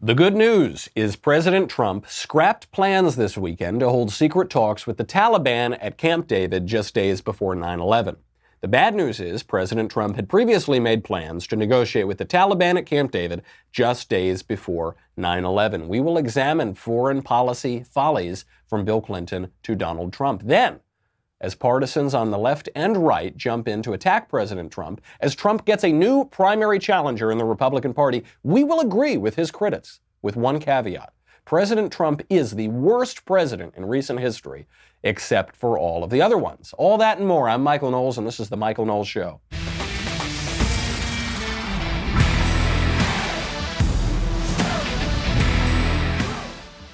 The good news is President Trump scrapped plans this weekend to hold secret talks with the Taliban at Camp David just days before 9/11. The bad news is President Trump had previously made plans to negotiate with the Taliban at Camp David just days before 9/11. We will examine foreign policy follies from Bill Clinton to Donald Trump. Then, as partisans on the left and right jump in to attack President Trump, as Trump gets a new primary challenger in the Republican Party, we will agree with his critics, with one caveat. President Trump is the worst president in recent history, except for all of the other ones. All that and more. I'm Michael Knowles, and this is The Michael Knowles Show.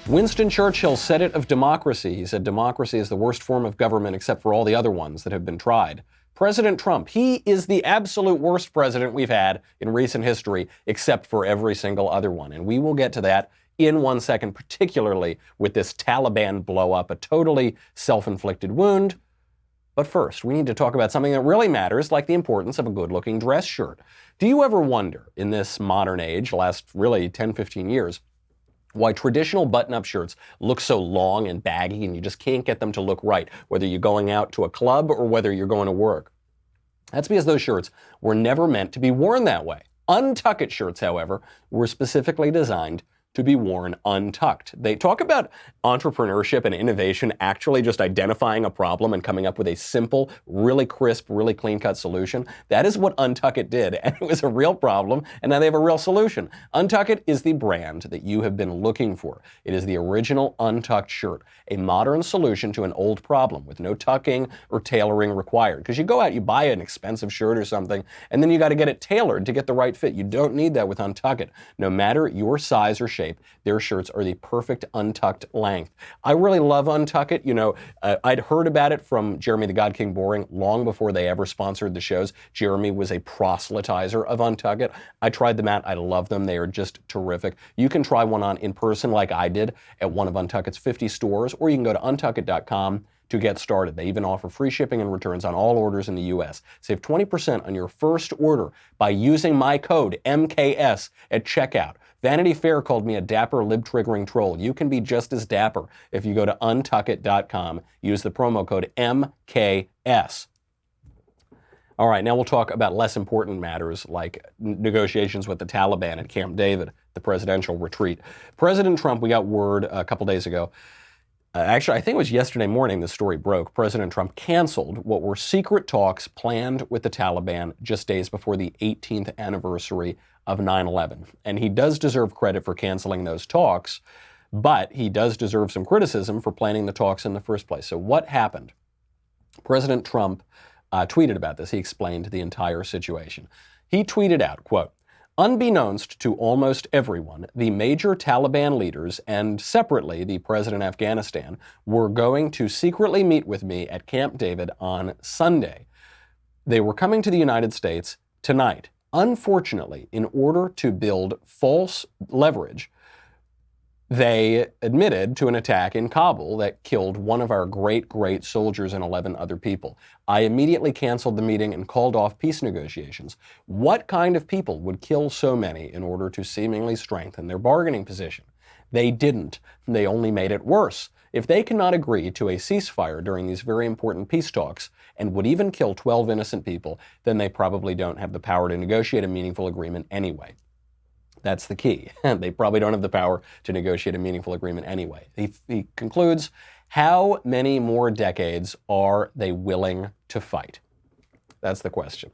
Winston Churchill said it of democracy. He said democracy is the worst form of government except for all the other ones that have been tried. President Trump, he is the absolute worst president we've had in recent history except for every single other one. And we will get to that in 1 second, particularly with this Taliban blow up, a totally self-inflicted wound. But first, we need to talk about something that really matters, like the importance of a good-looking dress shirt. Do you ever wonder, in this modern age, last really 10, 15 years, why traditional button-up shirts look so long and baggy and you just can't get them to look right, whether you're going out to a club or whether you're going to work? That's because those shirts were never meant to be worn that way. Untuck-it shirts, however, were specifically designed to be worn untucked. They talk about entrepreneurship and innovation actually just identifying a problem and coming up with a simple, really crisp, really clean-cut solution. That is what Untuck It did, and it was a real problem, and now they have a real solution. Untuck It is the brand that you have been looking for. It is the original untucked shirt, a modern solution to an old problem with no tucking or tailoring required. Because you go out, you buy an expensive shirt or something, and then you got to get it tailored to get the right fit. You don't need that with Untuck It. No matter your size or shape, their shirts are the perfect untucked length. I really love Untuck It. You know, I'd heard about it from Jeremy the God King Boring long before they ever sponsored the shows. Jeremy was a proselytizer of Untuck It. I tried them out. I love them. They are just terrific. You can try one on in person like I did at one of Untuck It's 50 stores, or you can go to untuckit.com to get started. They even offer free shipping and returns on all orders in the U.S. Save 20% on your first order by using my code MKS at checkout. Vanity Fair called me a dapper lib-triggering troll. You can be just as dapper if you go to untuckit.com. Use the promo code MKS. All right, now we'll talk about less important matters like negotiations with the Taliban at Camp David, the presidential retreat. President Trump, we got word a couple days ago, actually, I think it was yesterday morning the story broke. President Trump canceled what were secret talks planned with the Taliban just days before the 18th anniversary of 9/11. And he does deserve credit for canceling those talks, but he does deserve some criticism for planning the talks in the first place. So what happened? President Trump tweeted about this. He explained the entire situation. He tweeted out, quote, "Unbeknownst to almost everyone, the major Taliban leaders and separately the president of Afghanistan were going to secretly meet with me at Camp David on Sunday. They were coming to the United States tonight. Unfortunately, in order to build false leverage, they admitted to an attack in Kabul that killed one of our great soldiers and 11 other people. I immediately canceled the meeting and called off peace negotiations. What kind of people would kill so many in order to seemingly strengthen their bargaining position? They didn't. They only made it worse. If they cannot agree to a ceasefire during these very important peace talks and would even kill 12 innocent people, then they probably don't have the power to negotiate a meaningful agreement anyway." That's the key. They probably don't have the power to negotiate a meaningful agreement anyway. He concludes, how many more decades are they willing to fight? That's the question.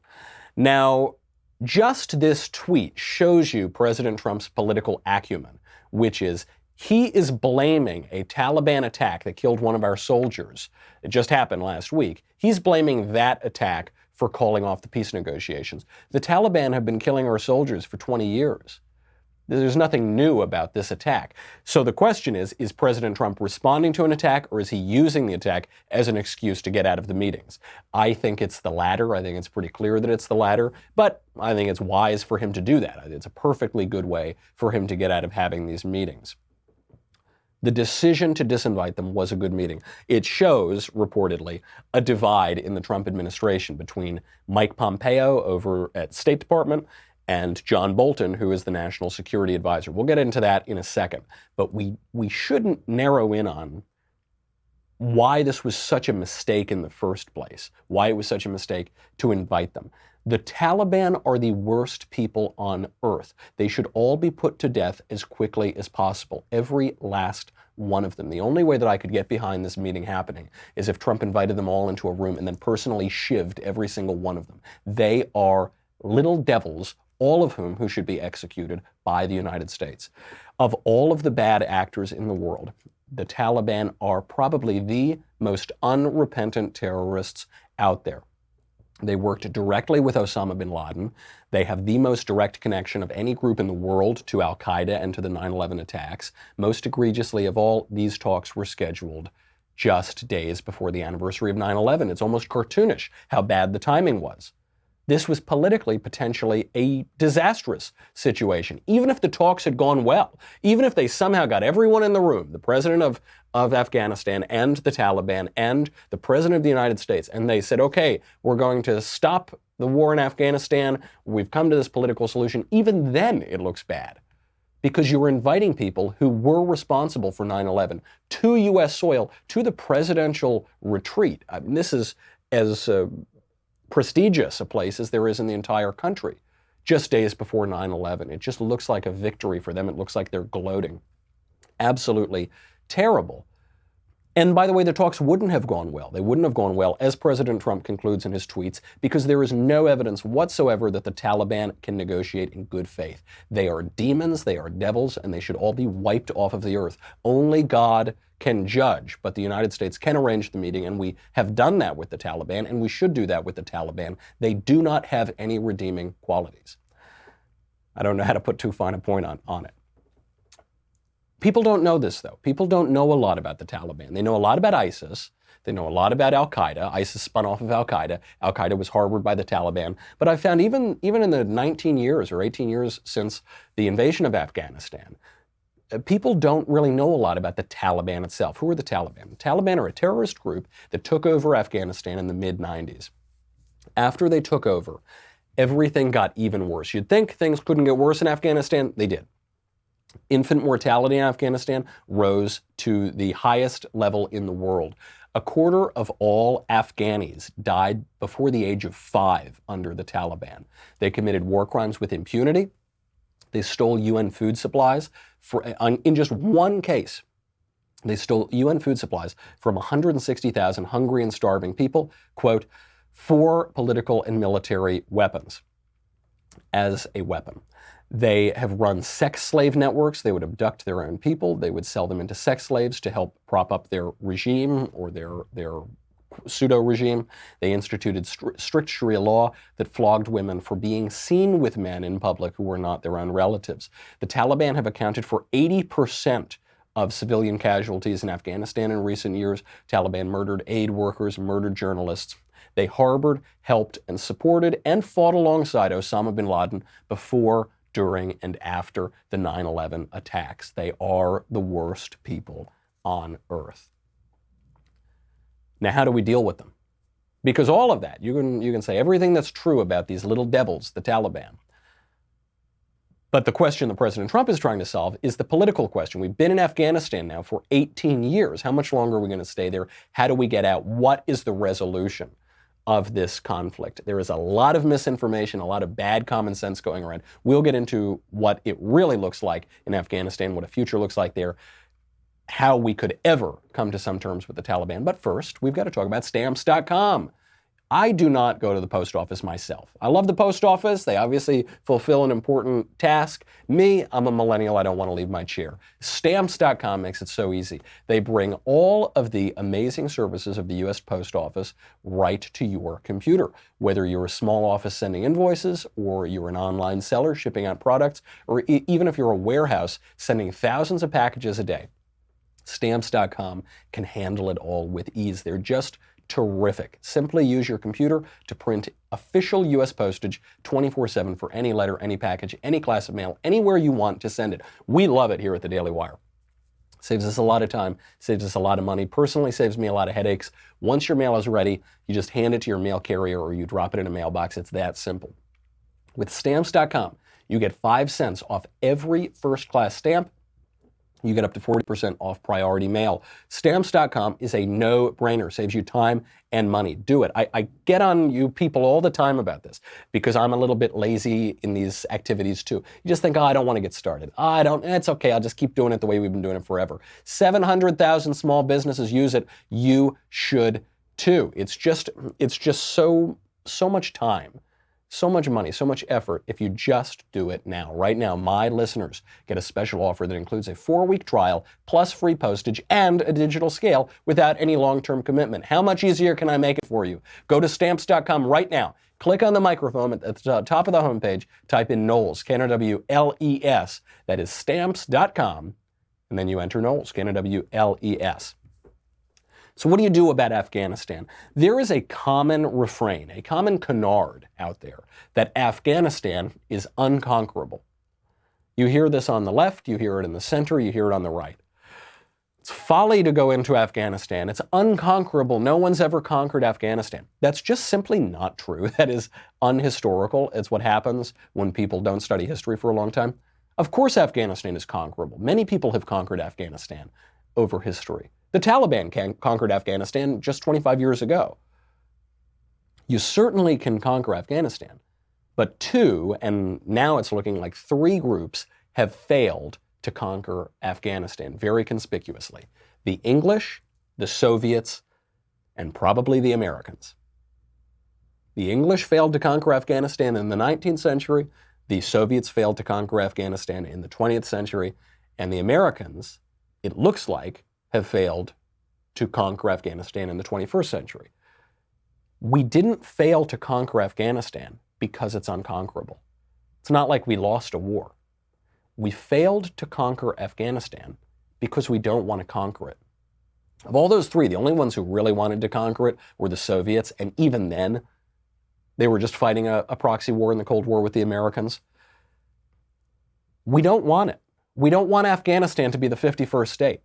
Now, just this tweet shows you President Trump's political acumen, which is he is blaming a Taliban attack that killed one of our soldiers. It just happened last week. He's blaming that attack for calling off the peace negotiations. The Taliban have been killing our soldiers for 20 years. There's nothing new about this attack. So the question is President Trump responding to an attack, or is he using the attack as an excuse to get out of the meetings? I think it's the latter. I think it's pretty clear that it's the latter, but I think it's wise for him to do that. It's a perfectly good way for him to get out of having these meetings. The decision to disinvite them was a good meeting. It shows, reportedly, a divide in the Trump administration between Mike Pompeo over at State Department and John Bolton, who is the national security advisor. We'll get into that in a second. But we shouldn't narrow in on why this was such a mistake in the first place, why it was such a mistake to invite them. The Taliban are the worst people on earth. They should all be put to death as quickly as possible, every last one of them. The only way that I could get behind this meeting happening is if Trump invited them all into a room and then personally shivved every single one of them. They are little devils, all of who should be executed by the United States. Of all of the bad actors in the world, the Taliban are probably the most unrepentant terrorists out there. They worked directly with Osama bin Laden. They have the most direct connection of any group in the world to al-Qaeda and to the 9/11 attacks. Most egregiously of all, these talks were scheduled just days before the anniversary of 9/11. It's almost cartoonish how bad the timing was. This was politically potentially a disastrous situation. Even if the talks had gone well, even if they somehow got everyone in the room, the president of Afghanistan and the Taliban and the president of the United States, and they said, okay, we're going to stop the war in Afghanistan, we've come to this political solution, even then it looks bad. Because you were inviting people who were responsible for 9/11 to U.S. soil, to the presidential retreat. I mean, this is as prestigious a place as there is in the entire country, just days before 9/11. It just looks like a victory for them. It looks like they're gloating. Absolutely terrible. And by the way, the talks wouldn't have gone well. They wouldn't have gone well, as President Trump concludes in his tweets, because there is no evidence whatsoever that the Taliban can negotiate in good faith. They are demons, they are devils, and they should all be wiped off of the earth. Only God can judge, but the United States can arrange the meeting, and we have done that with the Taliban, and we should do that with the Taliban. They do not have any redeeming qualities. I don't know how to put too fine a point on it. People don't know this, though. People don't know a lot about the Taliban. They know a lot about ISIS. They know a lot about al-Qaeda. ISIS spun off of al-Qaeda. Al-Qaeda was harbored by the Taliban. But I found even in the 19 years or 18 years since the invasion of Afghanistan, people don't really know a lot about the Taliban itself. Who are the Taliban? The Taliban are a terrorist group that took over Afghanistan in the mid-90s. After they took over, everything got even worse. You'd think things couldn't get worse in Afghanistan. They did. Infant mortality in Afghanistan rose to the highest level in the world. A quarter of all Afghanis died before the age of 5 under the Taliban. They committed war crimes with impunity. They stole UN food supplies. In just one case, they stole UN food supplies from 160,000 hungry and starving people, quote, for political and military weapons as a weapon. They have run sex slave networks. They would abduct their own people. They would sell them into sex slaves to help prop up their regime or their pseudo-regime. They instituted strict Sharia law that flogged women for being seen with men in public who were not their own relatives. The Taliban have accounted for 80% of civilian casualties in Afghanistan in recent years. Taliban murdered aid workers, murdered journalists. They harbored, helped, and supported and fought alongside Osama bin Laden before, during, and after the 9/11 attacks. They are the worst people on earth. Now, how do we deal with them? Because all of that, you can say everything that's true about these little devils, the Taliban. But the question that President Trump is trying to solve is the political question. We've been in Afghanistan now for 18 years. How much longer are we going to stay there? How do we get out? What is the resolution of this conflict? There is a lot of misinformation, a lot of bad common sense going around. We'll get into what it really looks like in Afghanistan, what a future looks like there, how we could ever come to some terms with the Taliban. But first, we've got to talk about Stamps.com. I do not go to the post office myself. I love the post office. They obviously fulfill an important task. Me, I'm a millennial. I don't want to leave my chair. Stamps.com makes it so easy. They bring all of the amazing services of the U.S. Post Office right to your computer. Whether you're a small office sending invoices, or you're an online seller shipping out products, or even if you're a warehouse sending thousands of packages a day, Stamps.com can handle it all with ease. They're just terrific. Simply use your computer to print official U.S. postage 24/7 for any letter, any package, any class of mail, anywhere you want to send it. We love it here at the Daily Wire. Saves us a lot of time, saves us a lot of money. Personally, saves me a lot of headaches. Once your mail is ready, you just hand it to your mail carrier or you drop it in a mailbox. It's that simple. With Stamps.com, You get 5 cents off every first-class stamp. You get up to 40% off priority mail. Stamps.com is a no-brainer. Saves you time and money. Do it. I get on you people all the time about this because I'm a little bit lazy in these activities too. You just think, I don't want to get started. It's okay. I'll just keep doing it the way we've been doing it forever. 700,000 small businesses use it. You should too. It's just so much time. So much money, so much effort if you just do it now. Right now, my listeners get a special offer that includes a 4-week trial plus free postage and a digital scale without any long-term commitment. How much easier can I make it for you? Go to Stamps.com right now. Click on the microphone at the top of the homepage. Type in Knowles, Knowles. That is Stamps.com. And then you enter Knowles, Knowles. So what do you do about Afghanistan? There is a common refrain, a common canard out there that Afghanistan is unconquerable. You hear this on the left, you hear it in the center, you hear it on the right. It's folly to go into Afghanistan. It's unconquerable. No one's ever conquered Afghanistan. That's just simply not true. That is unhistorical. It's what happens when people don't study history for a long time. Of course Afghanistan is conquerable. Many people have conquered Afghanistan over history. The Taliban conquered Afghanistan just 25 years ago. You certainly can conquer Afghanistan, but 2, and now it's looking like 3 groups have failed to conquer Afghanistan very conspicuously. The English, the Soviets, and probably the Americans. The English failed to conquer Afghanistan in the 19th century, the Soviets failed to conquer Afghanistan in the 20th century, and the Americans, it looks like, have failed to conquer Afghanistan in the 21st century. We didn't fail to conquer Afghanistan because it's unconquerable. It's not like we lost a war. We failed to conquer Afghanistan because we don't want to conquer it. Of all those 3, the only ones who really wanted to conquer it were the Soviets, and even then, they were just fighting a proxy war in the Cold War with the Americans. We don't want it. We don't want Afghanistan to be the 51st state.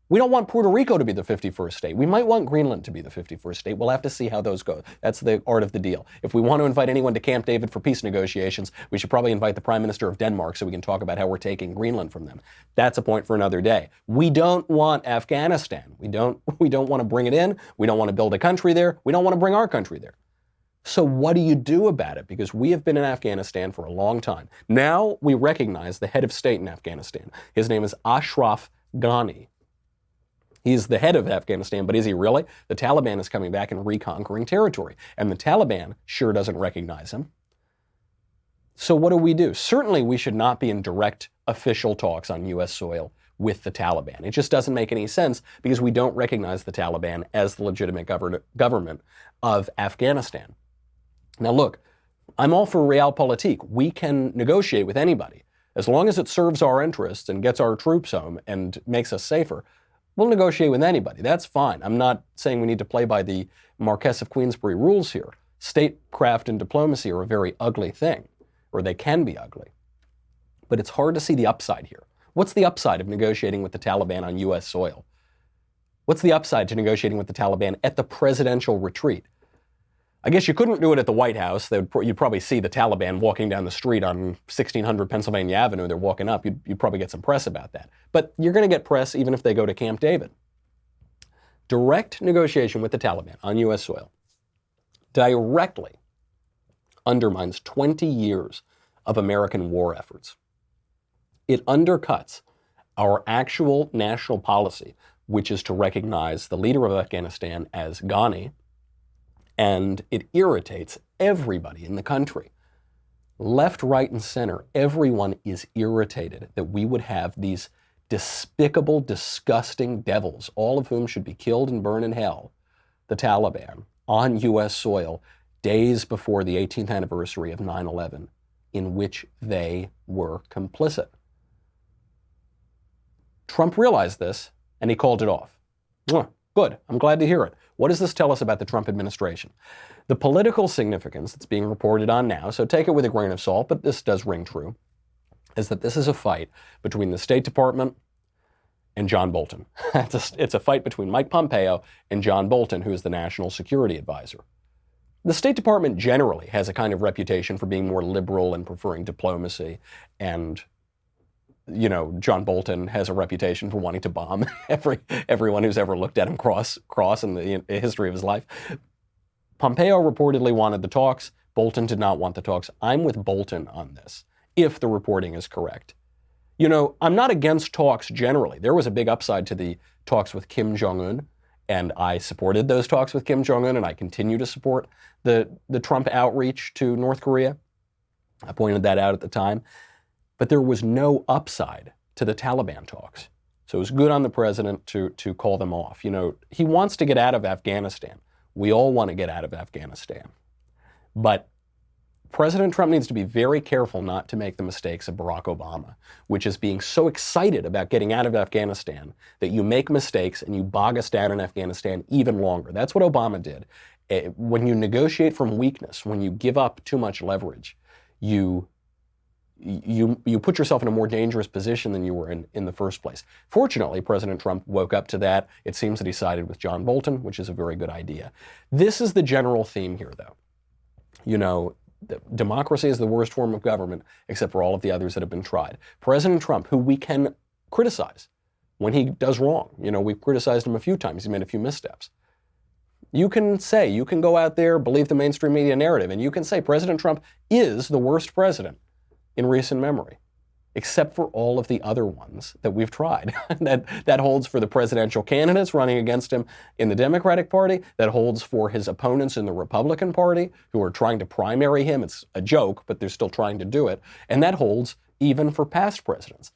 We don't want Puerto Rico to be the 51st state. We might want Greenland to be the 51st state. We'll have to see how those go. That's the art of the deal. If we want to invite anyone to Camp David for peace negotiations, we should probably invite the Prime Minister of Denmark so we can talk about how we're taking Greenland from them. That's a point for another day. We don't want Afghanistan. We don't want to bring it in. We don't want to build a country there. We don't want to bring our country there. So what do you do about it? Because we have been in Afghanistan for a long time. Now we recognize the head of state in Afghanistan. His name is Ashraf Ghani. He's the head of Afghanistan, but is he really? The Taliban is coming back and reconquering territory, and the Taliban sure doesn't recognize him. So what do we do? Certainly we should not be in direct official talks on U.S. soil with the Taliban. It just doesn't make any sense because we don't recognize the Taliban as the legitimate government of Afghanistan. Now look, I'm all for realpolitik. We can negotiate with anybody. As long as it serves our interests and gets our troops home and makes us safer, we'll negotiate with anybody. That's fine. I'm not saying we need to play by the Marquess of Queensberry rules here. Statecraft and diplomacy are a very ugly thing, or they can be ugly. But it's hard to see the upside here. What's the upside of negotiating with the Taliban on U.S. soil? What's the upside to negotiating with the Taliban at the presidential retreat? I guess you couldn't do it at the White House. You'd probably see the Taliban walking down the street on 1600 Pennsylvania Avenue. They're walking up. You'd probably get some press about that. But you're going to get press even if they go to Camp David. Direct negotiation with the Taliban on U.S. soil directly undermines 20 years of American war efforts. It undercuts our actual national policy, which is to recognize the leader of Afghanistan as Ghani, and it irritates everybody in the country. Left, right, and center, everyone is irritated that we would have these despicable, disgusting devils, all of whom should be killed and burned in hell, the Taliban, on U.S. soil days before the 18th anniversary of 9/11, in which they were complicit. Trump realized this, and he called it off. Good. I'm glad to hear it. What does this tell us about the Trump administration? The political significance that's being reported on now, so take it with a grain of salt, but this does ring true, is that this is a fight between the State Department and John Bolton. It's a fight between Mike Pompeo and John Bolton, who is the National Security Advisor. The State Department generally has a kind of reputation for being more liberal and preferring diplomacy. And, John Bolton has a reputation for wanting to bomb everyone who's ever looked at him cross in the history of his life. Pompeo reportedly wanted the talks. Bolton did not want the talks. I'm with Bolton on this, if the reporting is correct. I'm not against talks generally. There was a big upside to the talks with Kim Jong-un, and I supported those talks with Kim Jong-un, and I continue to support the Trump outreach to North Korea. I pointed that out at the time. But there was no upside to the Taliban talks. So it was good on the president to call them off. He wants to get out of Afghanistan. We all want to get out of Afghanistan. But President Trump needs to be very careful not to make the mistakes of Barack Obama, which is being so excited about getting out of Afghanistan that you make mistakes and you bog us down in Afghanistan even longer. That's what Obama did. When you negotiate from weakness, when you give up too much leverage, you put yourself in a more dangerous position than you were in the first place. Fortunately, President Trump woke up to that. It seems that he sided with John Bolton, which is a very good idea. This is the general theme here, though. Democracy is the worst form of government, except for all of the others that have been tried. President Trump, who we can criticize when he does wrong. We've criticized him a few times. He's made a few missteps. You can go out there, believe the mainstream media narrative, and you can say President Trump is the worst president in recent memory, except for all of the other ones that we've tried. that holds for the presidential candidates running against him in the Democratic Party. That holds for his opponents in the Republican Party who are trying to primary him. It's a joke, but they're still trying to do it. And that holds even for past presidents.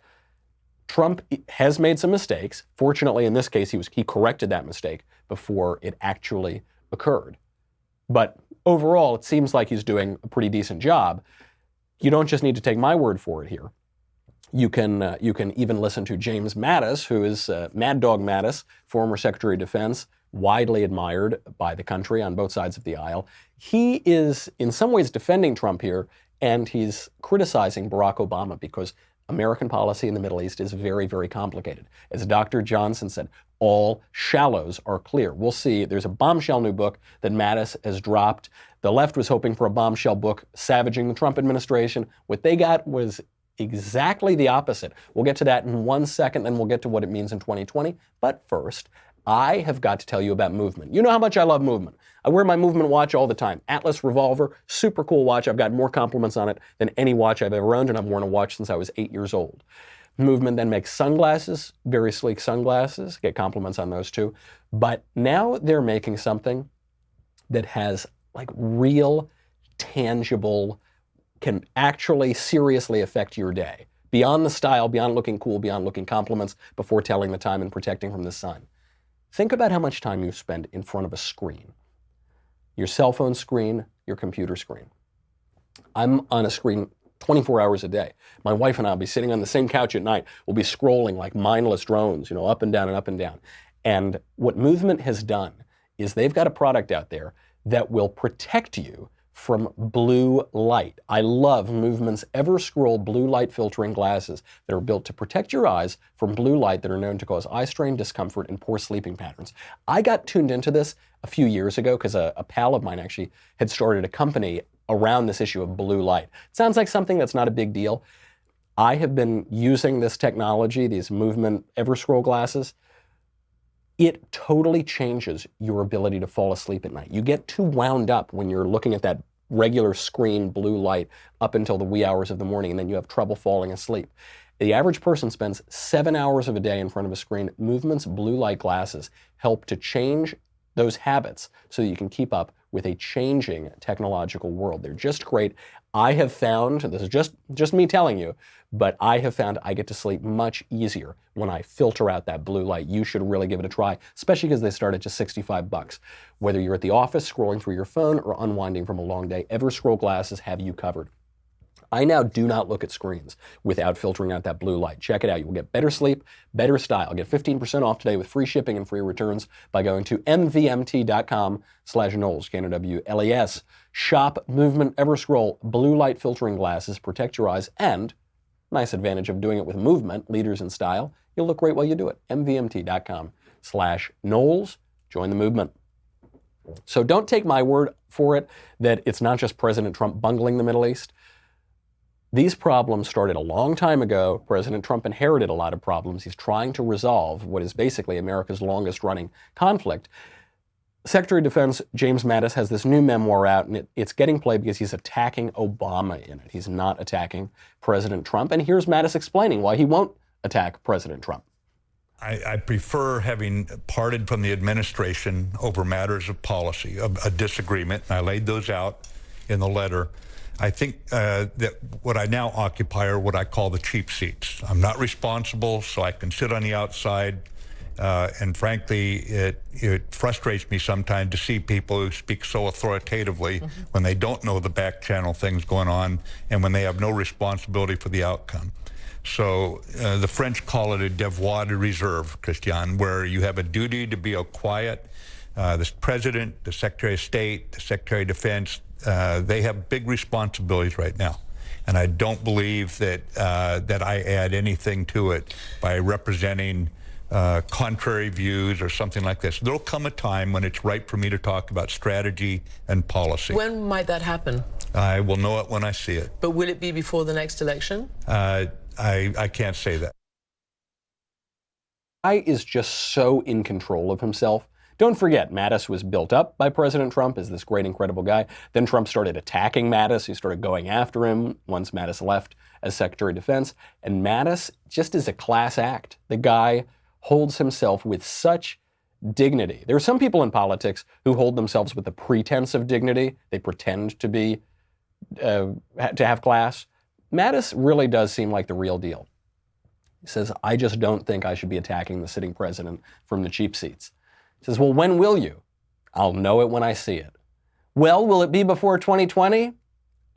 Trump has made some mistakes. Fortunately, in this case, he corrected that mistake before it actually occurred. But overall, it seems like he's doing a pretty decent job. You don't just need to take my word for it here. You can even listen to James Mattis, who is Mad Dog Mattis, former Secretary of Defense, widely admired by the country on both sides of the aisle. He is in some ways defending Trump here, and he's criticizing Barack Obama because American policy in the Middle East is very, very complicated. As Dr. Johnson said, all shallows are clear. We'll see. There's a bombshell new book that Mattis has dropped. The left was hoping for a bombshell book savaging the Trump administration. What they got was exactly the opposite. We'll get to that in 1 second, then we'll get to what it means in 2020. But first, I have got to tell you about movement. You know how much I love movement. I wear my movement watch all the time. Atlas Revolver, super cool watch. I've got more compliments on it than any watch I've ever owned, and I've worn a watch since I was 8 years old. Movement then makes sunglasses, very sleek sunglasses. Get compliments on those too. But now they're making something that has like real, tangible, can actually seriously affect your day. Beyond the style, beyond looking cool, beyond looking compliments, before telling the time and protecting from the sun. Think about how much time you spend in front of a screen. Your cell phone screen, your computer screen. I'm on a screen 24 hours a day. My wife and I will be sitting on the same couch at night. We'll be scrolling like mindless drones, up and down and up and down. And what Movement has done is they've got a product out there that will protect you from blue light. I love Movement's Everscroll blue light filtering glasses that are built to protect your eyes from blue light that are known to cause eye strain, discomfort, and poor sleeping patterns. I got tuned into this a few years ago because a pal of mine actually had started a company around this issue of blue light. It sounds like something that's not a big deal. I have been using this technology, these Movement Everscroll glasses. It totally changes your ability to fall asleep at night. You get too wound up when you're looking at that regular screen blue light up until the wee hours of the morning, and then you have trouble falling asleep. The average person spends 7 hours of a day in front of a screen. Movement's blue light glasses help to change those habits so that you can keep up with a changing technological world. They're just great. I have found, this is just me telling you, but I have found I get to sleep much easier when I filter out that blue light. You should really give it a try, especially because they start at just $65. Whether you're at the office scrolling through your phone or unwinding from a long day, Everscroll glasses have you covered. I now do not look at screens without filtering out that blue light. Check it out. You will get better sleep, better style. Get 15% off today with free shipping and free returns by going to mvmt.com/Knowles, Knowles. Shop Movement Everscroll blue light filtering glasses. Protect your eyes, and nice advantage of doing it with Movement, leaders in style. You'll look great while you do it. mvmt.com/Knowles. Join the movement. So don't take my word for it that it's not just President Trump bungling the Middle East. These problems started a long time ago. President Trump inherited a lot of problems. He's trying to resolve what is basically America's longest running conflict. Secretary of Defense James Mattis has this new memoir out, and it's getting played because he's attacking Obama in it. He's not attacking President Trump. And here's Mattis explaining why he won't attack President Trump. I prefer having parted from the administration over matters of policy, a disagreement, and I laid those out in the letter. I think that what I now occupy are what I call the cheap seats. I'm not responsible, so I can sit on the outside. And frankly, it frustrates me sometimes to see people who speak so authoritatively when they don't know the back channel things going on and when they have no responsibility for the outcome. So the French call it a devoir de reserve, Christian, where you have a duty to be quiet. The President, the Secretary of State, the Secretary of Defense, they have big responsibilities right now. And I don't believe that that I add anything to it by representing contrary views or something like this. There'll come a time when it's right for me to talk about strategy and policy. When might that happen? I will know it when I see it. But will it be before the next election? I can't say that. Guy is just so in control of himself. Don't forget, Mattis was built up by President Trump as this great, incredible guy. Then Trump started attacking Mattis. He started going after him once Mattis left as Secretary of Defense. And Mattis just is a class act. The guy holds himself with such dignity. There are some people in politics who hold themselves with the pretense of dignity. They pretend to be, to have class. Mattis really does seem like the real deal. He says, I just don't think I should be attacking the sitting president from the cheap seats. He says, well, when will you? I'll know it when I see it. Well, will it be before 2020?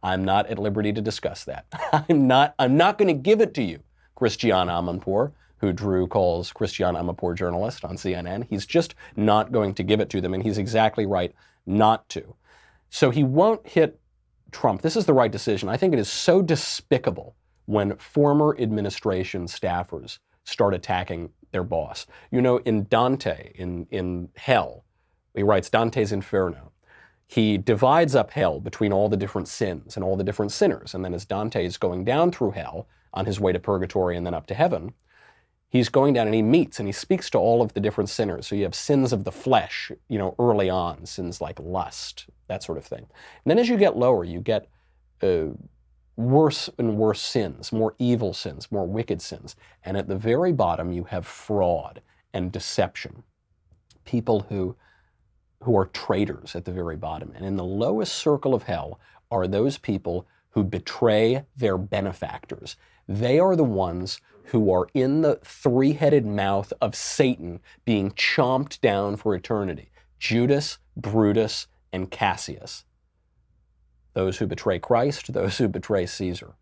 I'm not at liberty to discuss that. I'm not going to give it to you, Christiane Amanpour, who Drew calls Christiane Amanpour journalist on CNN. He's just not going to give it to them, and he's exactly right not to. So he won't hit Trump. This is the right decision. I think it is so despicable when former administration staffers start attacking their boss. You know, in Dante, in Hell, he writes Dante's Inferno. He divides up hell between all the different sins and all the different sinners. And then as Dante is going down through hell on his way to purgatory and then up to heaven, he's going down and he meets and he speaks to all of the different sinners. So you have sins of the flesh, you know, early on, sins like lust, that sort of thing. And then as you get lower, you get worse and worse sins, more evil sins, more wicked sins. And at the very bottom, you have fraud and deception. People who are traitors at the very bottom. And in the lowest circle of hell are those people who betray their benefactors. They are the ones who are in the three-headed mouth of Satan being chomped down for eternity. Judas, Brutus, and Cassius. Those who betray Christ, those who betray Caesar.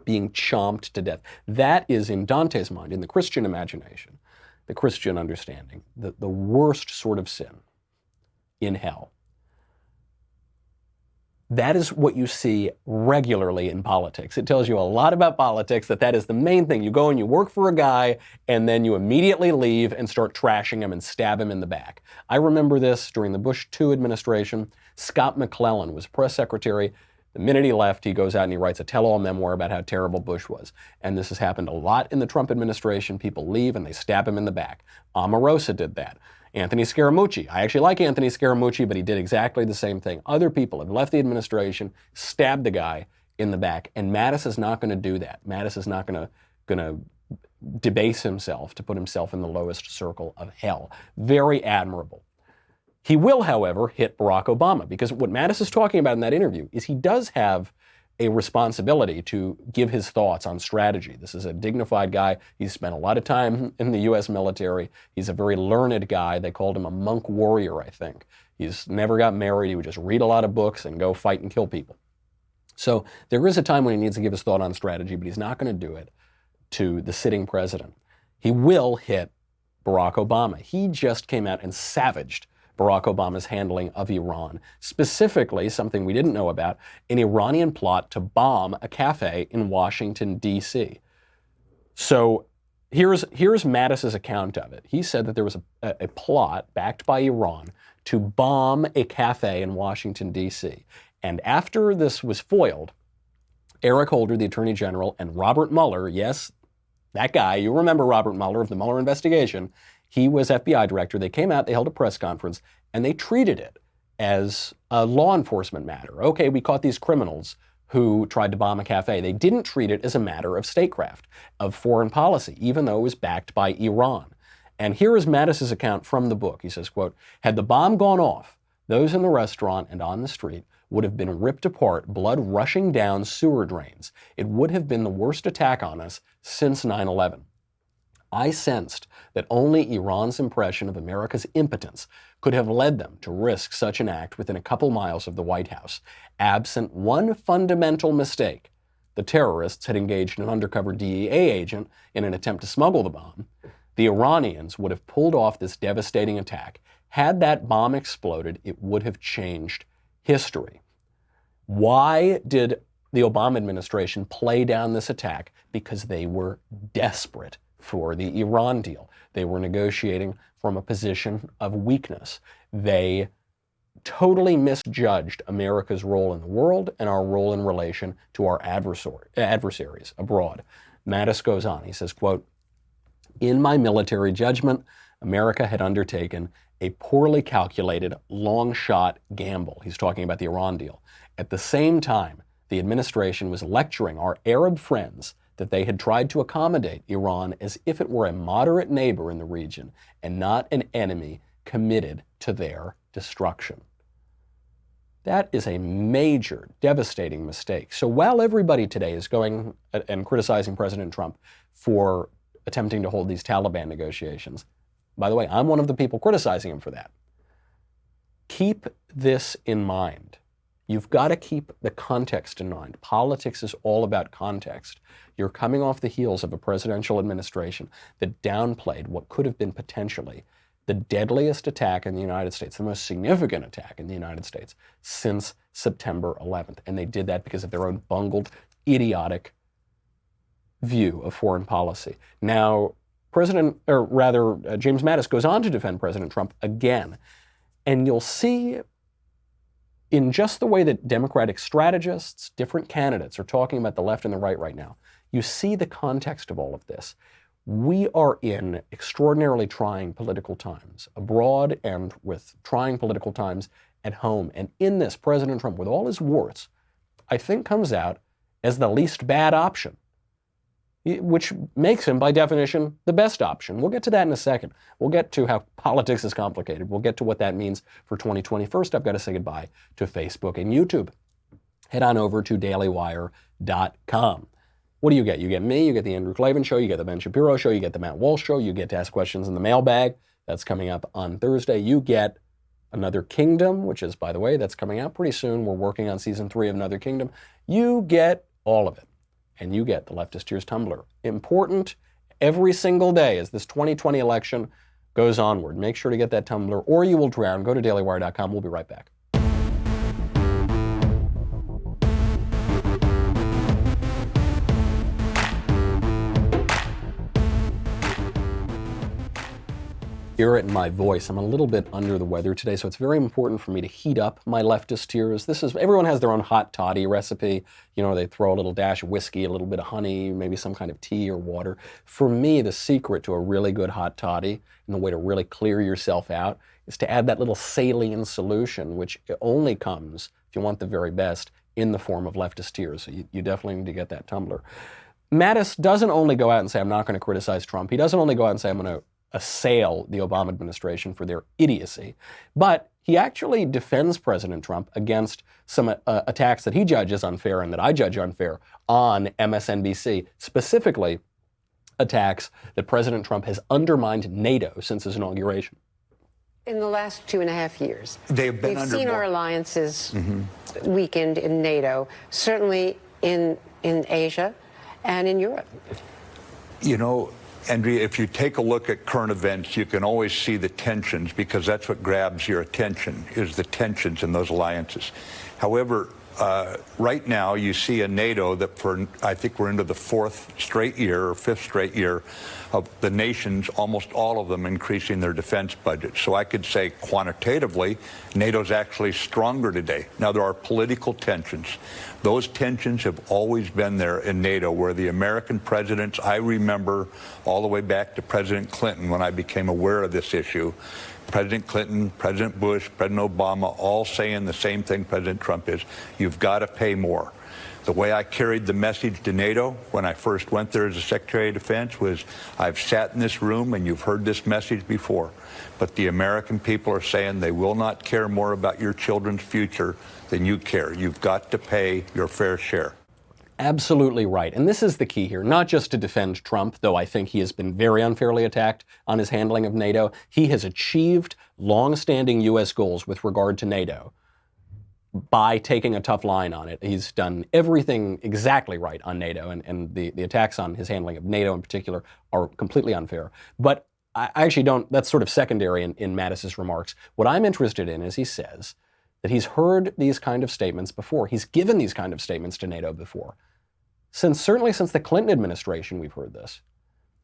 Being chomped to death. That is, in Dante's mind, in the Christian imagination, the Christian understanding, the worst sort of sin in hell. That is what you see regularly in politics. It tells you a lot about politics that is the main thing. You go and you work for a guy, and then you immediately leave and start trashing him and stab him in the back. I remember this during the Bush II administration. Scott McClellan was press secretary. The minute he left, he goes out and he writes a tell-all memoir about how terrible Bush was. And this has happened a lot in the Trump administration. People leave and they stab him in the back. Omarosa did that. Anthony Scaramucci. I actually like Anthony Scaramucci, but he did exactly the same thing. Other people have left the administration, stabbed the guy in the back, and Mattis is not going to do that. Mattis is not going to debase himself to put himself in the lowest circle of hell. Very admirable. He will, however, hit Barack Obama, because what Mattis is talking about in that interview is he does have a responsibility to give his thoughts on strategy. This is a dignified guy. He's spent a lot of time in the U.S. military. He's a very learned guy. They called him a monk warrior, I think. He's never got married. He would just read a lot of books and go fight and kill people. So there is a time when he needs to give his thought on strategy, but he's not going to do it to the sitting president. He will hit Barack Obama. He just came out and savaged Barack Obama's handling of Iran, specifically something we didn't know about, an Iranian plot to bomb a cafe in Washington, D.C. So here's Mattis's account of it. He said that there was a plot backed by Iran to bomb a cafe in Washington, D.C. And after this was foiled, Eric Holder, the Attorney General, and Robert Mueller, yes, that guy, you remember Robert Mueller of the Mueller investigation, he was FBI director. They came out, they held a press conference, and they treated it as a law enforcement matter. Okay, we caught these criminals who tried to bomb a cafe. They didn't treat it as a matter of statecraft, of foreign policy, even though it was backed by Iran. And here is Mattis's account from the book. He says, quote, "Had the bomb gone off, those in the restaurant and on the street would have been ripped apart, blood rushing down sewer drains. It would have been the worst attack on us since 9/11. I sensed that only Iran's impression of America's impotence could have led them to risk such an act within a couple miles of the White House. Absent one fundamental mistake, the terrorists had engaged an undercover DEA agent in an attempt to smuggle the bomb. The Iranians would have pulled off this devastating attack. Had that bomb exploded, it would have changed history." Why did the Obama administration play down this attack? Because they were desperate for the Iran deal. They were negotiating from a position of weakness. They totally misjudged America's role in the world and our role in relation to our adversaries abroad. Mattis goes on, he says, quote, "In my military judgment, America had undertaken a poorly calculated, long-shot gamble." He's talking about the Iran deal. "At the same time, the administration was lecturing our Arab friends that they had tried to accommodate Iran as if it were a moderate neighbor in the region and not an enemy committed to their destruction." That is a major, devastating mistake. So while everybody today is going and criticizing President Trump for attempting to hold these Taliban negotiations, by the way, I'm one of the people criticizing him for that. Keep this in mind. You've got to keep the context in mind. Politics is all about context. You're coming off the heels of a presidential administration that downplayed what could have been potentially the deadliest attack in the United States, the most significant attack in the United States since September 11th. And they did that because of their own bungled, idiotic view of foreign policy. Now, James Mattis goes on to defend President Trump again. And you'll see in just the way that Democratic strategists, different candidates are talking about the left and the right now, you see the context of all of this. We are in extraordinarily trying political times abroad and with trying political times at home. And in this, President Trump, with all his warts, I think comes out as the least bad option, which makes him, by definition, the best option. We'll get to that in a second. We'll get to how politics is complicated. We'll get to what that means for 2020. First, I've got to say goodbye to Facebook and YouTube. Head on over to dailywire.com. What do you get? You get me, you get the Andrew Klavan Show, you get the Ben Shapiro Show, you get the Matt Walsh Show, you get to ask questions in the mailbag. That's coming up on Thursday. You get Another Kingdom, which is, by the way, that's coming out pretty soon. We're working on season 3 of Another Kingdom. You get all of it. And you get the Leftist Tears Tumblr. Important every single day as this 2020 election goes onward. Make sure to get that Tumblr or you will drown. Go to dailywire.com. We'll be right back. Hear it in my voice. I'm a little bit under the weather today, so it's very important for me to heat up my leftist tears. Everyone has their own hot toddy recipe. You know, they throw a little dash of whiskey, a little bit of honey, maybe some kind of tea or water. For me, the secret to a really good hot toddy and the way to really clear yourself out is to add that little saline solution, which only comes, if you want the very best, in the form of leftist tears. So you definitely need to get that Tumblr. Mattis doesn't only go out and say, I'm not going to criticize Trump. He doesn't only go out and say, I'm going to assail the Obama administration for their idiocy, but he actually defends President Trump against some attacks that he judges unfair and that I judge unfair on MSNBC, specifically attacks that President Trump has undermined NATO since his inauguration. In the last 2.5 years, they've been we've seen our alliances weakened in NATO, certainly in Asia and in Europe. You know, Andrea, if you take a look at current events, you can always see the tensions because that's what grabs your attention, is the tensions in those alliances. However, right now you see a NATO that I think we're into the fourth straight year or fifth straight year of the nations, almost all of them increasing their defense budget. So I could say quantitatively, NATO's actually stronger today. Now there are political tensions. Those tensions have always been there in NATO, where the American presidents, I remember all the way back to President Clinton when I became aware of this issue, President Clinton, President Bush, President Obama, all saying the same thing President Trump is: you've got to pay more. The way I carried the message to NATO when I first went there as a Secretary of Defense was, I've sat in this room and you've heard this message before, but the American people are saying they will not care more about your children's future than you care. You've got to pay your fair share. Absolutely right. And this is the key here, not just to defend Trump, though I think he has been very unfairly attacked on his handling of NATO. He has achieved long-standing U.S. goals with regard to NATO by taking a tough line on it. He's done everything exactly right on NATO, and the attacks on his handling of NATO in particular are completely unfair. But I actually don't, that's sort of secondary in Mattis's remarks. What I'm interested in is he says that he's heard these kind of statements before. He's given these kind of statements to NATO before. Certainly since the Clinton administration, we've heard this.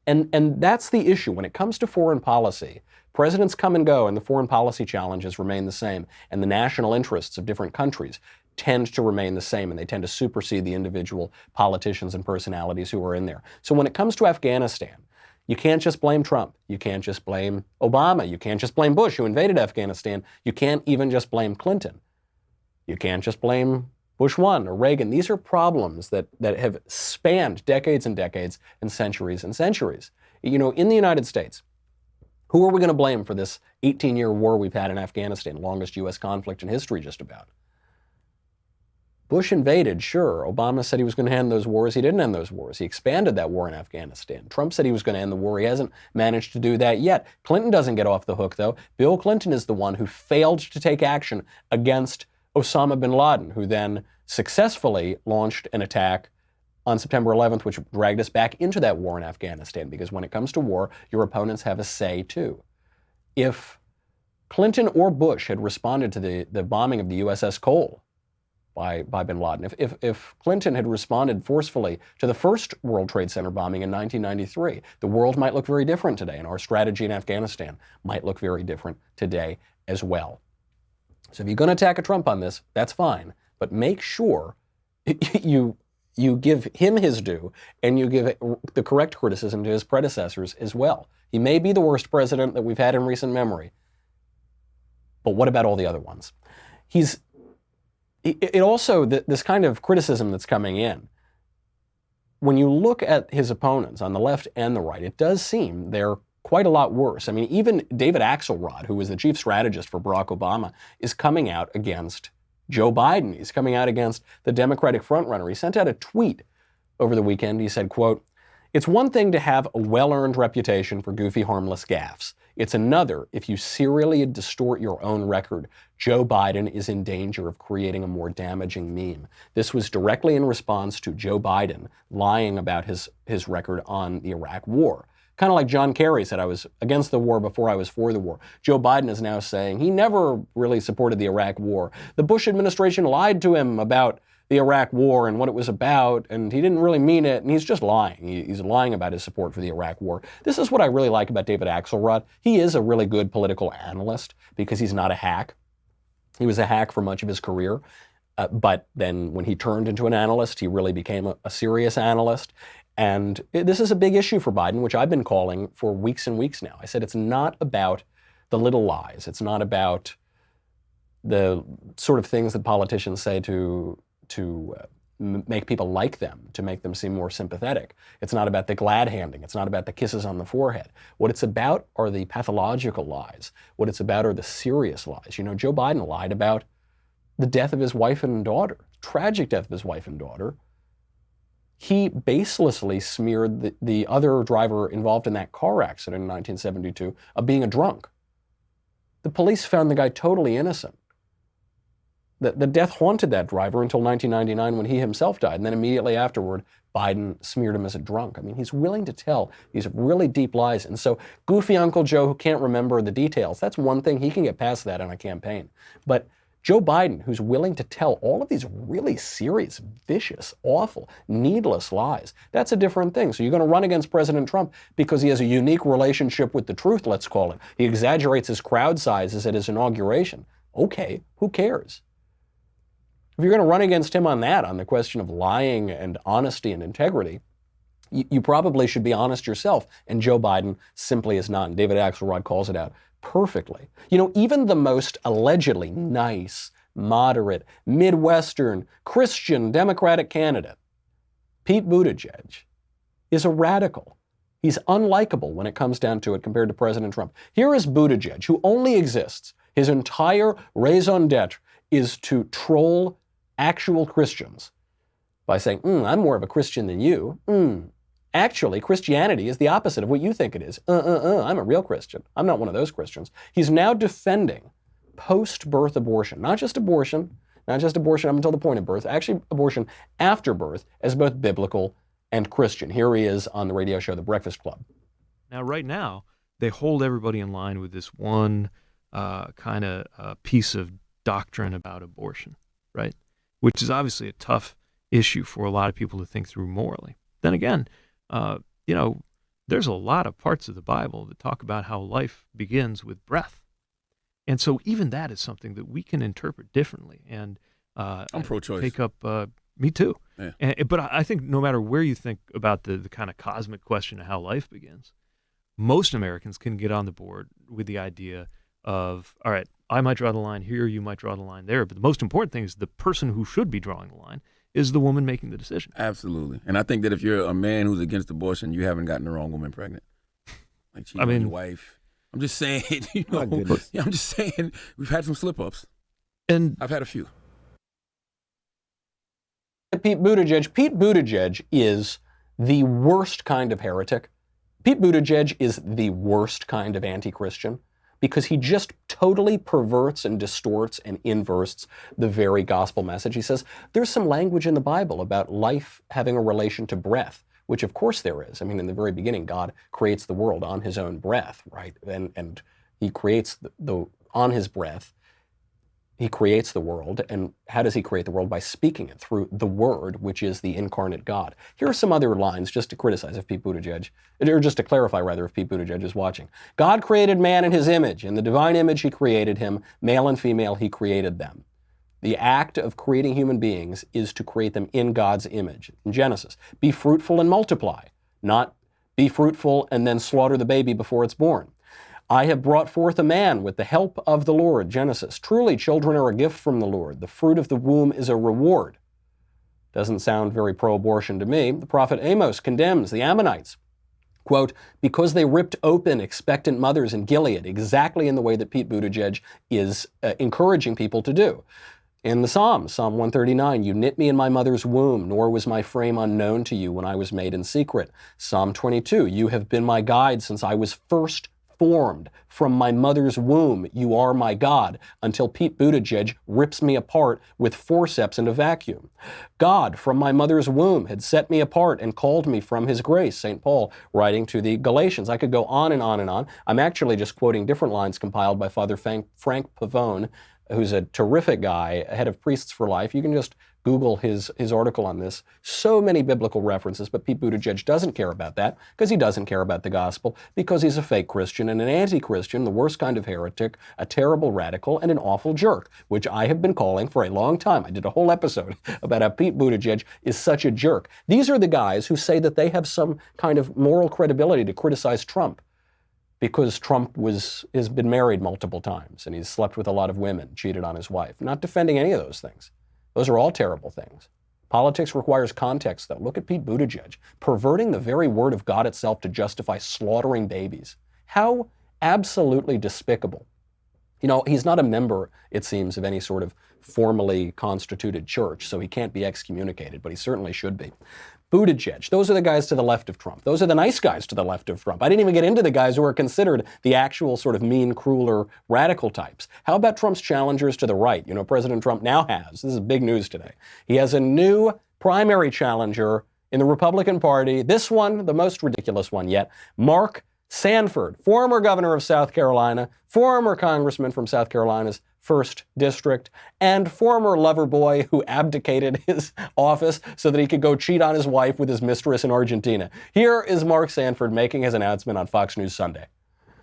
And that's the issue. When it comes to foreign policy, presidents come and go, and the foreign policy challenges remain the same. And the national interests of different countries tend to remain the same, and they tend to supersede the individual politicians and personalities who are in there. So when it comes to Afghanistan, you can't just blame Trump. You can't just blame Obama. You can't just blame Bush, who invaded Afghanistan. You can't even just blame Clinton. You can't just blame Bush 1 or Reagan. These are problems that have spanned decades and decades and centuries and centuries. You know, in the United States, who are we going to blame for this 18-year war we've had in Afghanistan, longest U.S. conflict in history just about? Bush invaded, sure. Obama said he was going to end those wars. He didn't end those wars. He expanded that war in Afghanistan. Trump said he was going to end the war. He hasn't managed to do that yet. Clinton doesn't get off the hook, though. Bill Clinton is the one who failed to take action against Osama bin Laden, who then successfully launched an attack on September 11th, which dragged us back into that war in Afghanistan, because when it comes to war, your opponents have a say, too. If Clinton or Bush had responded to the bombing of the USS Cole by bin Laden, if Clinton had responded forcefully to the first World Trade Center bombing in 1993, the world might look very different today, and our strategy in Afghanistan might look very different today as well. So if you're going to attack a Trump on this, that's fine, but make sure you give him his due, and you give the correct criticism to his predecessors as well. He may be the worst president that we've had in recent memory, but what about all the other ones? It also, this kind of criticism that's coming in, when you look at his opponents on the left and the right, it does seem they're quite a lot worse. I mean, even David Axelrod, who was the chief strategist for Barack Obama, is coming out against Joe Biden. He's coming out against the Democratic frontrunner. He sent out a tweet over the weekend. He said, quote, "It's one thing to have a well-earned reputation for goofy, harmless gaffes. It's another if you serially distort your own record. Joe Biden is in danger of creating a more damaging meme." This was directly in response to Joe Biden lying about his record on the Iraq war. Kind of like John Kerry said, I was against the war before I was for the war. Joe Biden is now saying he never really supported the Iraq war. The Bush administration lied to him about the Iraq war and what it was about, and he didn't really mean it, and he's just lying. He's lying about his support for the Iraq war. This is what I really like about David Axelrod. He is a really good political analyst because he's not a hack. He was a hack for much of his career, but then when he turned into an analyst, he really became a serious analyst. And this is a big issue for Biden, which I've been calling for weeks and weeks now. I said it's not about the little lies. It's not about the sort of things that politicians say to make people like them, to make them seem more sympathetic. It's not about the glad-handing. It's not about the kisses on the forehead. What it's about are the pathological lies. What it's about are the serious lies. You know, Joe Biden lied about the death of his wife and daughter, tragic death of his wife and daughter. He baselessly smeared the other driver involved in that car accident in 1972 of being a drunk. The police found the guy totally innocent. The death haunted that driver until 1999 when he himself died. And then immediately afterward, Biden smeared him as a drunk. I mean, he's willing to tell these really deep lies. And so goofy Uncle Joe who can't remember the details, that's one thing. He can get past that in a campaign. But Joe Biden, who's willing to tell all of these really serious, vicious, awful, needless lies, that's a different thing. So you're going to run against President Trump because he has a unique relationship with the truth, let's call it. He exaggerates his crowd sizes at his inauguration. Okay, who cares? If you're going to run against him on that, on the question of lying and honesty and integrity, you probably should be honest yourself. And Joe Biden simply is not. And David Axelrod calls it out perfectly. You know, even the most allegedly nice, moderate, Midwestern, Christian Democratic candidate, Pete Buttigieg, is a radical. He's unlikable when it comes down to it compared to President Trump. Here is Buttigieg, who only exists, his entire raison d'etre is to troll actual Christians by saying, I'm more of a Christian than you. Actually, Christianity is the opposite of what you think it is. I'm a real Christian. I'm not one of those Christians. He's now defending post-birth abortion, not just abortion up until the point of birth, actually abortion after birth, as both biblical and Christian. Here he is on the radio show, The Breakfast Club. Now, right now, they hold everybody in line with this one kind of piece of doctrine about abortion, right? Which is obviously a tough issue for a lot of people to think through morally. Then again, there's a lot of parts of the Bible that talk about how life begins with breath. And so even that is something that we can interpret differently. And I'm pro-choice. Take up, me too. Yeah. But I think no matter where you think about the kind of cosmic question of how life begins, most Americans can get on the board with the idea of, all right, I might draw the line here, you might draw the line there. But the most important thing is the person who should be drawing the line is the woman making the decision. Absolutely. And I think that if you're a man who's against abortion, you haven't gotten the wrong woman pregnant. Like cheating on your wife. I'm just saying, My goodness. Yeah, I'm just saying, we've had some slip-ups. And I've had a few. Pete Buttigieg is the worst kind of heretic. Pete Buttigieg is the worst kind of anti-Christian because he just totally perverts and distorts and inverts the very gospel message. He says, there's some language in the Bible about life having a relation to breath, which of course there is. I mean, in the very beginning, God creates the world on his own breath, right? And he creates on his breath, he creates the world. And how does he create the world? By speaking it through the Word, which is the incarnate God. Here are some other lines just to criticize if Pete Buttigieg, or just to clarify rather if Pete Buttigieg is watching. God created man in his image. In the divine image he created him. Male and female he created them. The act of creating human beings is to create them in God's image. In Genesis, be fruitful and multiply, not be fruitful and then slaughter the baby before it's born. I have brought forth a man with the help of the Lord, Genesis. Truly, children are a gift from the Lord. The fruit of the womb is a reward. Doesn't sound very pro-abortion to me. The prophet Amos condemns the Ammonites, quote, because they ripped open expectant mothers in Gilead, exactly in the way that Pete Buttigieg is encouraging people to do. In the Psalms, Psalm 139, you knit me in my mother's womb, nor was my frame unknown to you when I was made in secret. Psalm 22, you have been my guide since I was first formed. From my mother's womb, you are my God, until Pete Buttigieg rips me apart with forceps and a vacuum. God, from my mother's womb, had set me apart and called me from his grace, St. Paul writing to the Galatians. I could go on and on and on. I'm actually just quoting different lines compiled by Father Frank Pavone, who's a terrific guy, head of Priests for Life. You can just Google his article on this. So many biblical references, but Pete Buttigieg doesn't care about that because he doesn't care about the gospel, because he's a fake Christian and an anti-Christian, the worst kind of heretic, a terrible radical, and an awful jerk, which I have been calling for a long time. I did a whole episode about how Pete Buttigieg is such a jerk. These are the guys who say that they have some kind of moral credibility to criticize Trump, because Trump has been married multiple times and he's slept with a lot of women, cheated on his wife. Not defending any of those things. Those are all terrible things. Politics requires context, though. Look at Pete Buttigieg, perverting the very word of God itself to justify slaughtering babies. How absolutely despicable. You know, he's not a member, it seems, of any sort of formally constituted church, so he can't be excommunicated, but he certainly should be. Buttigieg, those are the guys to the left of Trump. Those are the nice guys to the left of Trump. I didn't even get into the guys who are considered the actual sort of mean, crueler, radical types. How about Trump's challengers to the right? You know, President Trump now has, this is big news today, he has a new primary challenger in the Republican Party. This one, the most ridiculous one yet, Mark Sanford, former governor of South Carolina, former congressman from South Carolina's 1st District, and former lover boy who abdicated his office so that he could go cheat on his wife with his mistress in Argentina. Here is Mark Sanford making his announcement on Fox News Sunday.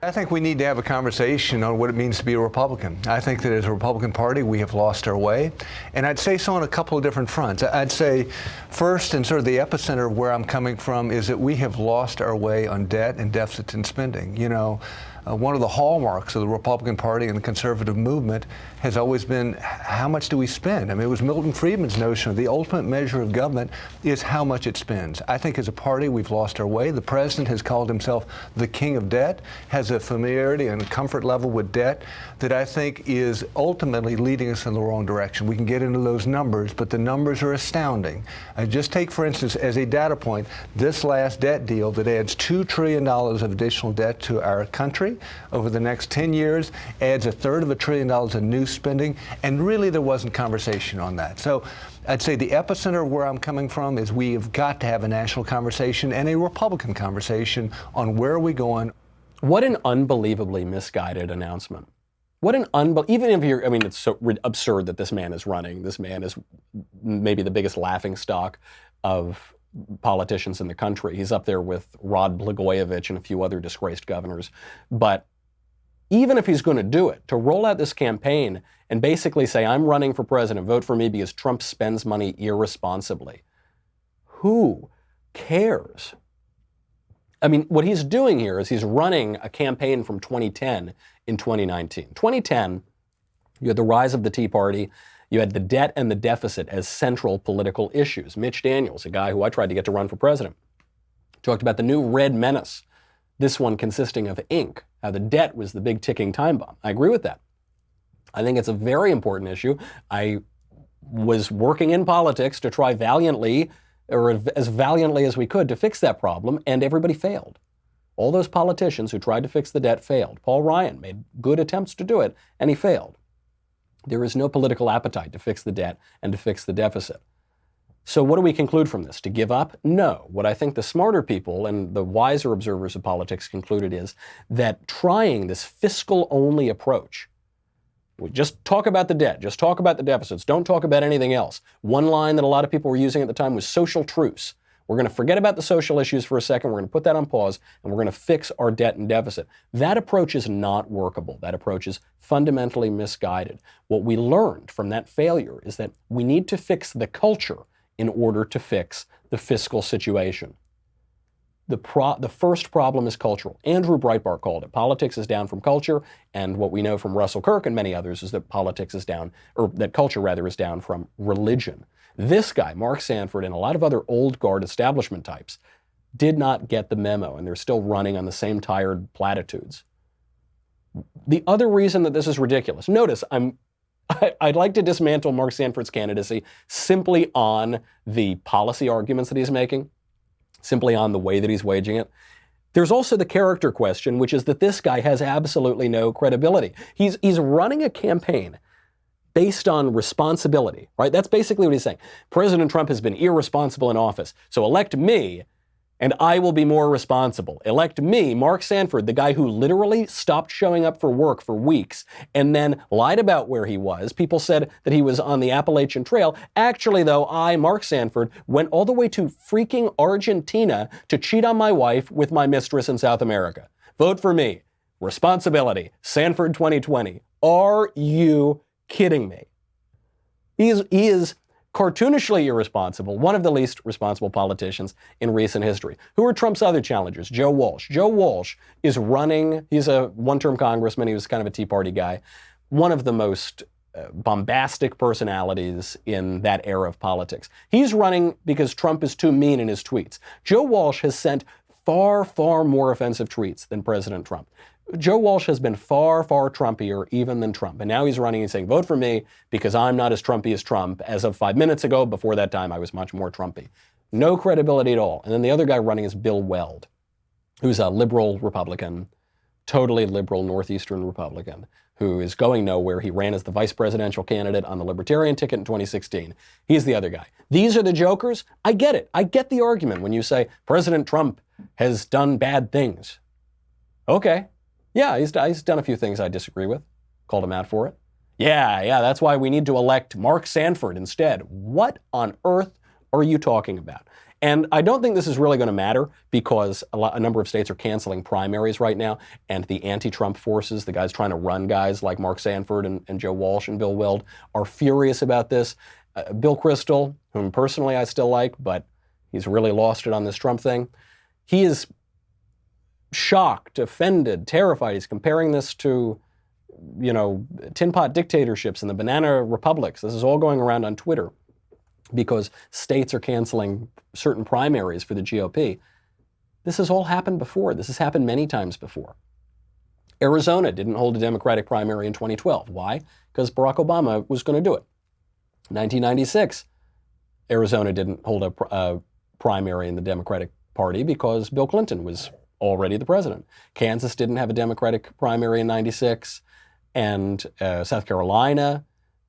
I think we need to have a conversation on what it means to be a Republican. I think that as a Republican Party, we have lost our way. And I'd say so on a couple of different fronts. I'd say first, and sort of the epicenter of where I'm coming from, is that we have lost our way on debt and deficit and spending. You know, one of the hallmarks of the Republican Party and the conservative movement has always been, how much do we spend? I mean, it was Milton Friedman's notion of the ultimate measure of government is how much it spends. I think as a party, we've lost our way. The president has called himself the king of debt, has a familiarity and comfort level with debt that I think is ultimately leading us in the wrong direction. We can get into those numbers, but the numbers are astounding. Just take, for instance, as a data point, this last debt deal that adds $2 trillion of additional debt to our country over the next 10 years, adds $1/3 of $1 trillion of new spending, and really there wasn't conversation on that. So I'd say the epicenter of where I'm coming from is we have got to have a national conversation and a Republican conversation on where are we going. What an unbelievably misguided announcement. What an even if you're, I mean, it's so absurd that this man is running. This man is maybe the biggest laughingstock of politicians in the country. He's up there with Rod Blagojevich and a few other disgraced governors. But even if he's going to do it, to roll out this campaign and basically say, I'm running for president, vote for me because Trump spends money irresponsibly. Who cares? I mean, what he's doing here is he's running a campaign from 2010 in 2019. 2010, you had the rise of the Tea Party. You had the debt and the deficit as central political issues. Mitch Daniels, a guy who I tried to get to run for president, talked about the new red menace, this one consisting of ink, how the debt was the big ticking time bomb. I agree with that. I think it's a very important issue. I was working in politics to try valiantly, or as valiantly as we could, to fix that problem, and everybody failed. All those politicians who tried to fix the debt failed. Paul Ryan made good attempts to do it, and he failed. There is no political appetite to fix the debt and to fix the deficit. So what do we conclude from this? To give up? No. What I think the smarter people and the wiser observers of politics concluded is that trying this fiscal-only approach, we just talk about the debt, just talk about the deficits, don't talk about anything else. One line that a lot of people were using at the time was social truce. We're going to forget about the social issues for a second, we're going to put that on pause, and we're going to fix our debt and deficit. That approach is not workable. That approach is fundamentally misguided. What we learned from that failure is that we need to fix the culture in order to fix the fiscal situation. The first problem is cultural. Andrew Breitbart called it. Politics is down from culture, and what we know from Russell Kirk and many others is that politics is down, or that culture rather is down from religion. This guy, Mark Sanford, and a lot of other old guard establishment types did not get the memo, and they're still running on the same tired platitudes. The other reason that this is ridiculous, notice I'd like to dismantle Mark Sanford's candidacy simply on the policy arguments that he's making, simply on the way that he's waging it. There's also the character question, which is that this guy has absolutely no credibility. He's running a campaign based on responsibility, right? That's basically what he's saying. President Trump has been irresponsible in office, so elect me and I will be more responsible. Elect me, Mark Sanford, the guy who literally stopped showing up for work for weeks and then lied about where he was. People said that he was on the Appalachian Trail. Actually, though, I, Mark Sanford, went all the way to freaking Argentina to cheat on my wife with my mistress in South America. Vote for me. Responsibility. Sanford 2020. Are you kidding me? He is cartoonishly irresponsible, one of the least responsible politicians in recent history. Who are Trump's other challengers? Joe Walsh. Joe Walsh is running, he's a one-term congressman, he was kind of a Tea Party guy, one of the most bombastic personalities in that era of politics. He's running because Trump is too mean in his tweets. Joe Walsh has sent far, far more offensive tweets than President Trump. Joe Walsh has been far, far Trumpier even than Trump. And now he's running and saying, vote for me because I'm not as Trumpy as Trump. As of 5 minutes ago, before that time, I was much more Trumpy. No credibility at all. And then the other guy running is Bill Weld, who's a liberal Republican, totally liberal Northeastern Republican, who is going nowhere. He ran as the vice presidential candidate on the Libertarian ticket in 2016. He's the other guy. These are the jokers. I get it. I get the argument when you say President Trump has done bad things. Okay. Yeah, he's done a few things I disagree with. Called him out for it. Yeah, that's why we need to elect Mark Sanford instead. What on earth are you talking about? And I don't think this is really going to matter because a number of states are canceling primaries right now, and the anti-Trump forces, the guys trying to run guys like Mark Sanford and Joe Walsh and Bill Weld, are furious about this. Bill Kristol, whom personally I still like, but he's really lost it on this Trump thing. He is shocked, offended, terrified. He's comparing this to, tin pot dictatorships and the banana republics. This is all going around on Twitter because states are canceling certain primaries for the GOP. This has all happened before. This has happened many times before. Arizona didn't hold a Democratic primary in 2012. Why? Because Barack Obama was going to do it. 1996, Arizona didn't hold a primary in the Democratic Party because Bill Clinton was already the president. Kansas didn't have a Democratic primary in 96, and South Carolina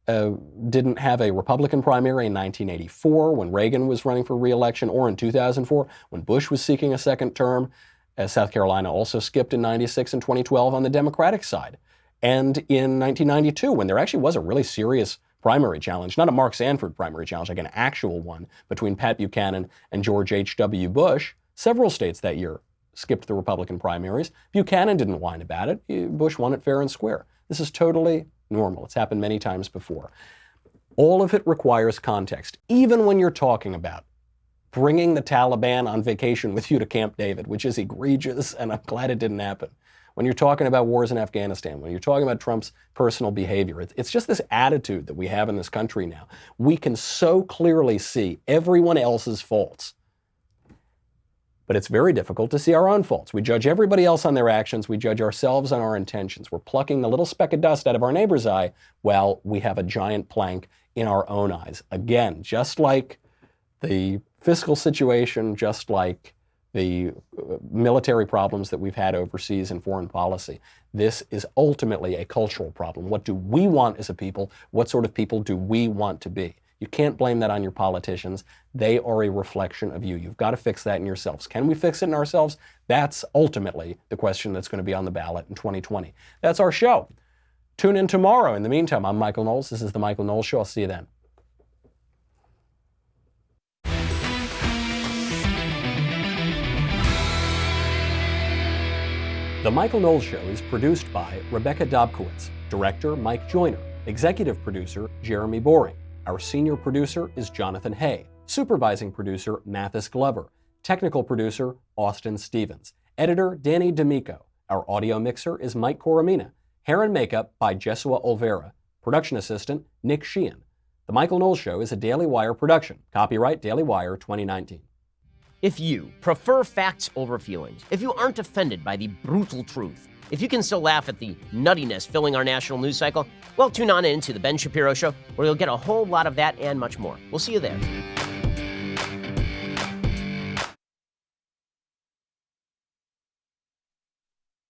didn't have a Republican primary in 1984 when Reagan was running for re-election, or in 2004 when Bush was seeking a second term. South Carolina also skipped in 96 and 2012 on the Democratic side. And in 1992, when there actually was a really serious primary challenge, not a Mark Sanford primary challenge, like an actual one between Pat Buchanan and George H.W. Bush, several states that year skipped the Republican primaries. Buchanan didn't whine about it. Bush won it fair and square. This is totally normal. It's happened many times before. All of it requires context, even when you're talking about bringing the Taliban on vacation with you to Camp David, which is egregious, and I'm glad it didn't happen. When you're talking about wars in Afghanistan, when you're talking about Trump's personal behavior, it's just this attitude that we have in this country now. We can so clearly see everyone else's faults, but it's very difficult to see our own faults. We judge everybody else on their actions. We judge ourselves on our intentions. We're plucking the little speck of dust out of our neighbor's eye while we have a giant plank in our own eyes. Again, just like the fiscal situation, just like the military problems that we've had overseas in foreign policy, this is ultimately a cultural problem. What do we want as a people? What sort of people do we want to be? You can't blame that on your politicians. They are a reflection of you. You've got to fix that in yourselves. Can we fix it in ourselves? That's ultimately the question that's going to be on the ballot in 2020. That's our show. Tune in tomorrow. In the meantime, I'm Michael Knowles. This is The Michael Knowles Show. I'll see you then. The Michael Knowles Show is produced by Rebecca Dobkowitz, director Mike Joyner, executive producer Jeremy Boring. Our senior producer is Jonathan Hay, supervising producer Mathis Glover, technical producer Austin Stevens, editor Danny D'Amico. Our audio mixer is Mike Coromina, hair and makeup by Jesua Olvera, production assistant Nick Sheehan. The Michael Knowles Show is a Daily Wire production. Copyright Daily Wire 2019. If you prefer facts over feelings, if you aren't offended by the brutal truth, if you can still laugh at the nuttiness filling our national news cycle, well, tune on in to The Ben Shapiro Show, where you'll get a whole lot of that and much more. We'll see you there.